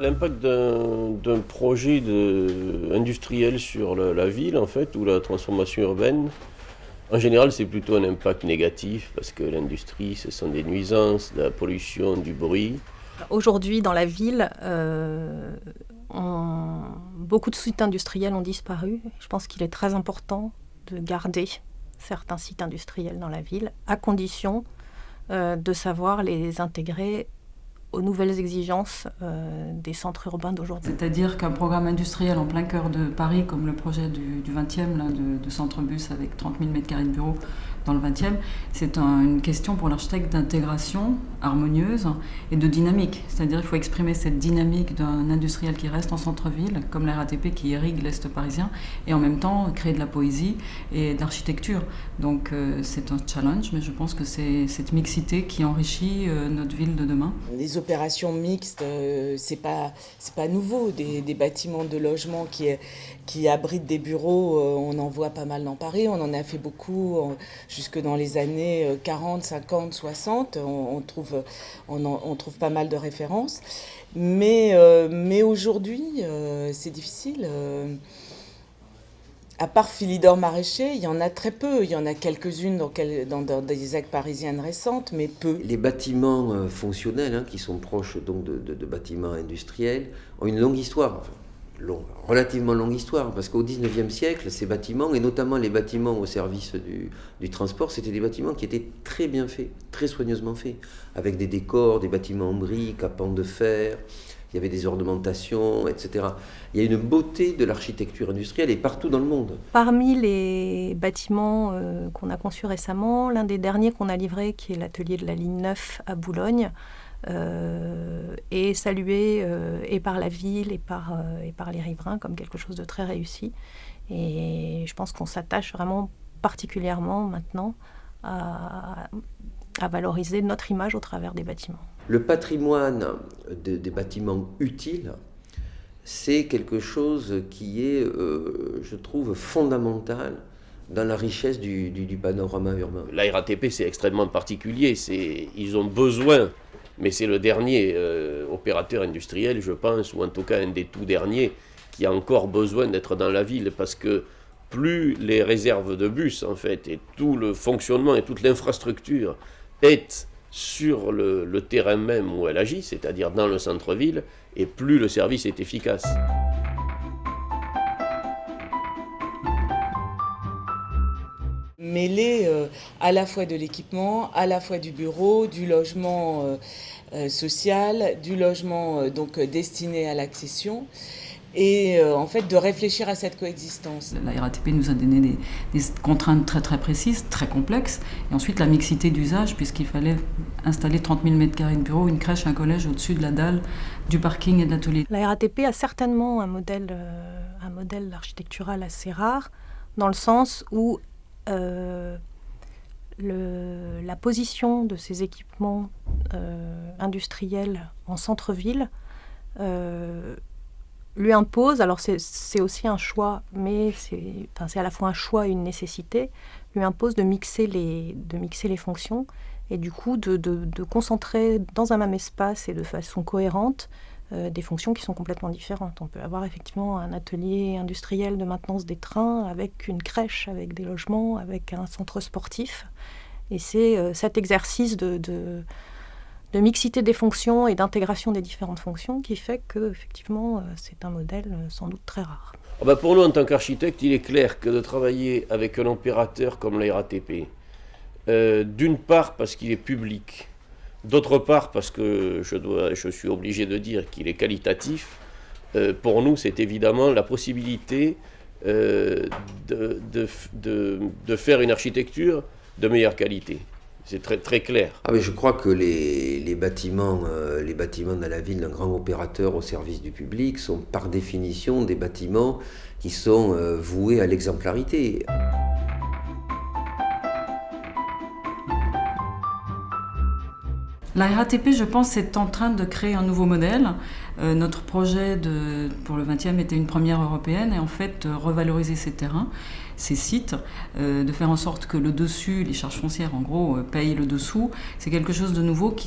L'impact d'un projet industriel sur la ville, en fait, ou la transformation urbaine, en général, c'est plutôt un impact négatif parce que l'industrie, ce sont des nuisances, de la pollution, du bruit. Aujourd'hui, dans la ville, beaucoup de sites industriels ont disparu. Je pense qu'il est très important de garder certains sites industriels dans la ville, à condition de savoir les intégrer aux nouvelles exigences des centres urbains d'aujourd'hui. C'est-à-dire qu'un programme industriel en plein cœur de Paris, comme le projet du 20e, là, de centre-bus avec 30 000 m² de bureaux dans le 20e, c'est une question pour l'architecte d'intégration harmonieuse et de dynamique. C'est-à-dire qu'il faut exprimer cette dynamique d'un industriel qui reste en centre-ville, comme la RATP qui irrigue l'Est parisien, et en même temps créer de la poésie et de l'architecture. Donc c'est un challenge, mais je pense que c'est cette mixité qui enrichit notre ville de demain. Les opérations mixtes, c'est pas nouveau. Des bâtiments de logement qui abritent des bureaux, on en voit pas mal dans Paris. On en a fait beaucoup jusque dans les années 40, 50, 60. On trouve pas mal de références. Mais aujourd'hui, c'est difficile. À part Philidor Maraîcher, il y en a très peu. Il y en a quelques-unes dans des actes parisiennes récentes, mais peu. Les bâtiments fonctionnels, qui sont proches donc de bâtiments industriels, ont une longue histoire, relativement longue histoire, parce qu'au XIXe siècle, ces bâtiments, et notamment les bâtiments au service du transport, c'était des bâtiments qui étaient très bien faits, très soigneusement faits, avec des décors, des bâtiments en briques, à pans de fer. Il y avait des ornementations, etc. Il y a une beauté de l'architecture industrielle et partout dans le monde. Parmi les bâtiments qu'on a conçus récemment, l'un des derniers qu'on a livré, qui est l'atelier de la ligne 9 à Boulogne, est salué et par la ville et par les riverains comme quelque chose de très réussi. Et je pense qu'on s'attache vraiment particulièrement maintenant à valoriser notre image au travers des bâtiments. Le patrimoine des bâtiments utiles, c'est quelque chose qui est, je trouve, fondamental dans la richesse du panorama urbain. La RATP, c'est extrêmement particulier. Ils ont besoin, mais c'est le dernier opérateur industriel, je pense, ou en tout cas un des tout derniers, qui a encore besoin d'être dans la ville, parce que plus les réserves de bus, en fait, et tout le fonctionnement et toute l'infrastructure est sur le terrain même où elle agit, c'est-à-dire dans le centre-ville, et plus le service est efficace. Mêler à la fois de l'équipement, à la fois du bureau, du logement social, du logement donc destiné à l'accession, et en fait de réfléchir à cette coexistence. La RATP nous a donné des contraintes très très précises, très complexes, et ensuite la mixité d'usage, puisqu'il fallait installer 30 000 m² de bureau, une crèche, un collège au-dessus de la dalle, du parking et de l'atelier. La RATP a certainement un modèle architectural assez rare, dans le sens où la position de ces équipements industriels en centre-ville lui impose, alors c'est aussi un choix, mais c'est à la fois un choix et une nécessité, lui impose de mixer les fonctions et du coup de concentrer dans un même espace et de façon cohérente des fonctions qui sont complètement différentes. On peut avoir effectivement un atelier industriel de maintenance des trains avec une crèche, avec des logements, avec un centre sportif. Et c'est cet exercice de mixité des fonctions et d'intégration des différentes fonctions qui fait que effectivement c'est un modèle sans doute très rare. Pour nous, en tant qu'architecte, il est clair que de travailler avec un opérateur comme la RATP, d'une part parce qu'il est public, d'autre part parce que je suis obligé de dire qu'il est qualitatif, pour nous c'est évidemment la possibilité de faire une architecture de meilleure qualité. C'est très, très clair. Mais je crois que les bâtiments dans la ville d'un grand opérateur au service du public sont par définition des bâtiments qui sont voués à l'exemplarité. La RATP, je pense, est en train de créer un nouveau modèle. Notre projet pour le 20e était une première européenne et en fait revaloriser ces terrains. ces sites, de faire en sorte que le dessus, les charges foncières en gros, payent le dessous. C'est quelque chose de nouveau que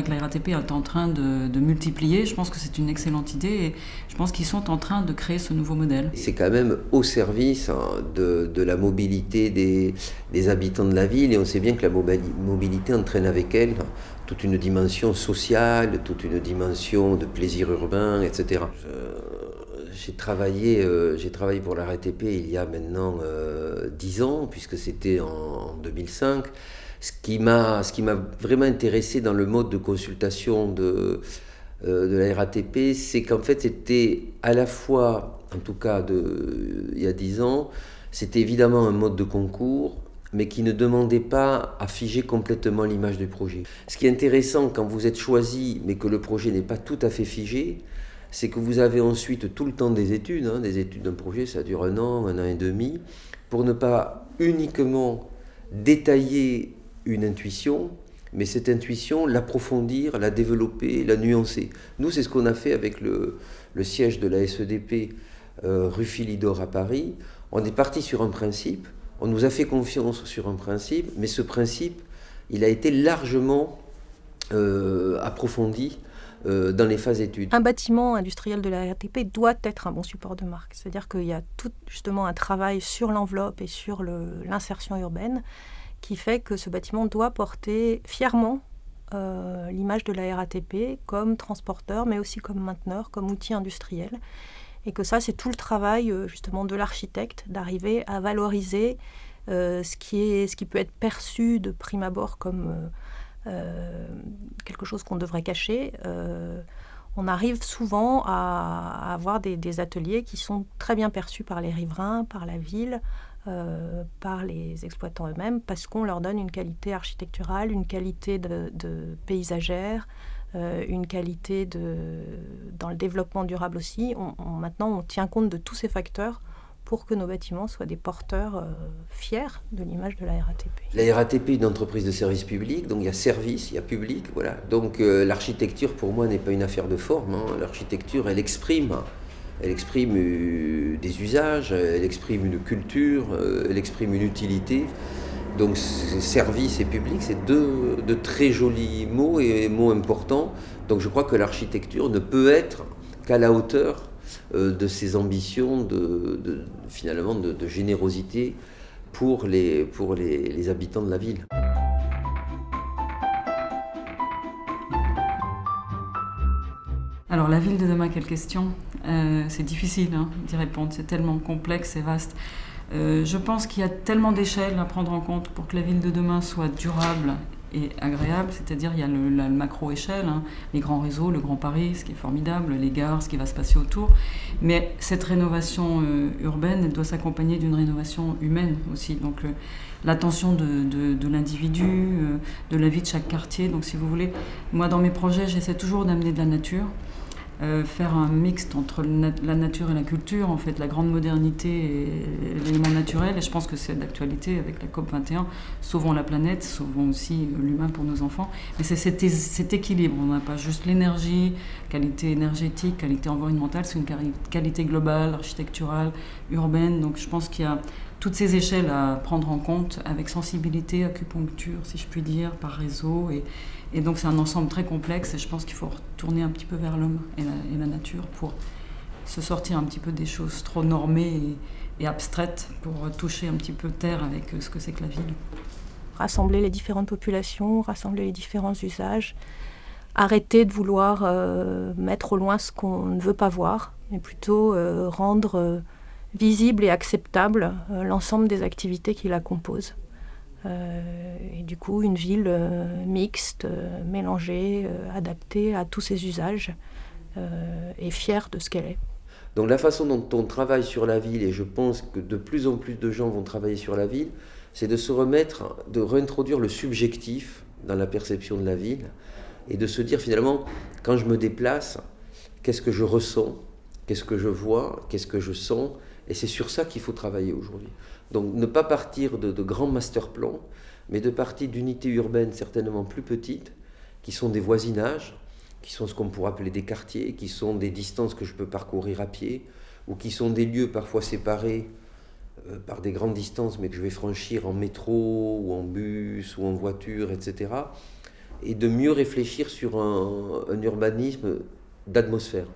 la RATP est en train de multiplier. Je pense que c'est une excellente idée et je pense qu'ils sont en train de créer ce nouveau modèle. C'est quand même au service de la mobilité des habitants de la ville, et on sait bien que la mobilité entraîne avec elle toute une dimension sociale, toute une dimension de plaisir urbain, etc. J'ai travaillé pour la RATP il y a maintenant 10 ans, puisque c'était en 2005. Ce qui m'a vraiment intéressé dans le mode de consultation de la RATP, c'est qu'en fait c'était à la fois, en tout cas il y a 10 ans, c'était évidemment un mode de concours, mais qui ne demandait pas à figer complètement l'image du projet. Ce qui est intéressant quand vous êtes choisi, mais que le projet n'est pas tout à fait figé, c'est que vous avez ensuite tout le temps des études. Des études d'un projet, ça dure 1 an et demi, pour ne pas uniquement détailler une intuition, mais cette intuition, l'approfondir, la développer, la nuancer. Nous, c'est ce qu'on a fait avec le siège de la SEDP rue Philidor à Paris. On est parti sur un principe, on nous a fait confiance sur un principe, mais ce principe, il a été largement approfondi dans les phases études. Un bâtiment industriel de la RATP doit être un bon support de marque. C'est-à-dire qu'il y a tout justement un travail sur l'enveloppe et sur l'insertion urbaine qui fait que ce bâtiment doit porter fièrement l'image de la RATP comme transporteur, mais aussi comme mainteneur, comme outil industriel. Et que ça, c'est tout le travail justement de l'architecte, d'arriver à valoriser ce qui peut être perçu de prime abord comme quelque chose qu'on devrait cacher. On arrive souvent à avoir des ateliers qui sont très bien perçus par les riverains, par la ville, par les exploitants eux-mêmes, parce qu'on leur donne une qualité architecturale, une qualité de paysagère, une qualité dans le développement durable aussi. Maintenant, on tient compte de tous ces facteurs pour que nos bâtiments soient des porteurs fiers de l'image de la RATP. La RATP est une entreprise de service public, donc il y a service, il y a public, voilà. Donc l'architecture, pour moi, n'est pas une affaire de forme. L'architecture, elle exprime des usages, elle exprime une culture, elle exprime une utilité. Donc service et public, c'est de très jolis mots et mots importants. Donc je crois que l'architecture ne peut être qu'à la hauteur de ses ambitions finalement de générosité pour les habitants de la ville. Alors la ville de demain, quelle question ? C'est difficile d'y répondre, c'est tellement complexe et vaste. Je pense qu'il y a tellement d'échelles à prendre en compte pour que la ville de demain soit durable et agréable, c'est-à-dire il y a la macro-échelle, les grands réseaux, le Grand Paris, ce qui est formidable, les gares, ce qui va se passer autour. Mais cette rénovation urbaine, elle doit s'accompagner d'une rénovation humaine aussi. Donc l'attention de l'individu, de la vie de chaque quartier. Donc si vous voulez, moi dans mes projets, j'essaie toujours d'amener de la nature. Faire un mixte entre la nature et la culture, en fait, la grande modernité et l'élément naturel. Et je pense que c'est d'actualité avec la COP21. Sauvons la planète, sauvons aussi l'humain pour nos enfants. Mais c'est cet équilibre. On n'a pas juste l'énergie, qualité énergétique, qualité environnementale, c'est une qualité globale, architecturale, urbaine. Donc je pense qu'il y a toutes ces échelles à prendre en compte avec sensibilité, acupuncture, si je puis dire, par réseau. Et donc c'est un ensemble très complexe et je pense qu'il faut retourner un petit peu vers l'homme et la nature pour se sortir un petit peu des choses trop normées et abstraites pour toucher un petit peu terre avec ce que c'est que la ville. Rassembler les différentes populations, rassembler les différents usages, arrêter de vouloir mettre au loin ce qu'on ne veut pas voir, mais plutôt rendre visible et acceptable l'ensemble des activités qui la composent. Et du coup, une ville mixte, mélangée, adaptée à tous ses usages et fière de ce qu'elle est. Donc la façon dont on travaille sur la ville, et je pense que de plus en plus de gens vont travailler sur la ville, c'est de réintroduire le subjectif dans la perception de la ville et de se dire finalement, quand je me déplace, qu'est-ce que je ressens, qu'est-ce que je vois, qu'est-ce que je sens, et c'est sur ça qu'il faut travailler aujourd'hui. Donc ne pas partir de grands master plans, mais de partir d'unités urbaines certainement plus petites, qui sont des voisinages, qui sont ce qu'on pourrait appeler des quartiers, qui sont des distances que je peux parcourir à pied, ou qui sont des lieux parfois séparés par des grandes distances, mais que je vais franchir en métro ou en bus ou en voiture, etc. Et de mieux réfléchir sur un urbanisme d'atmosphère.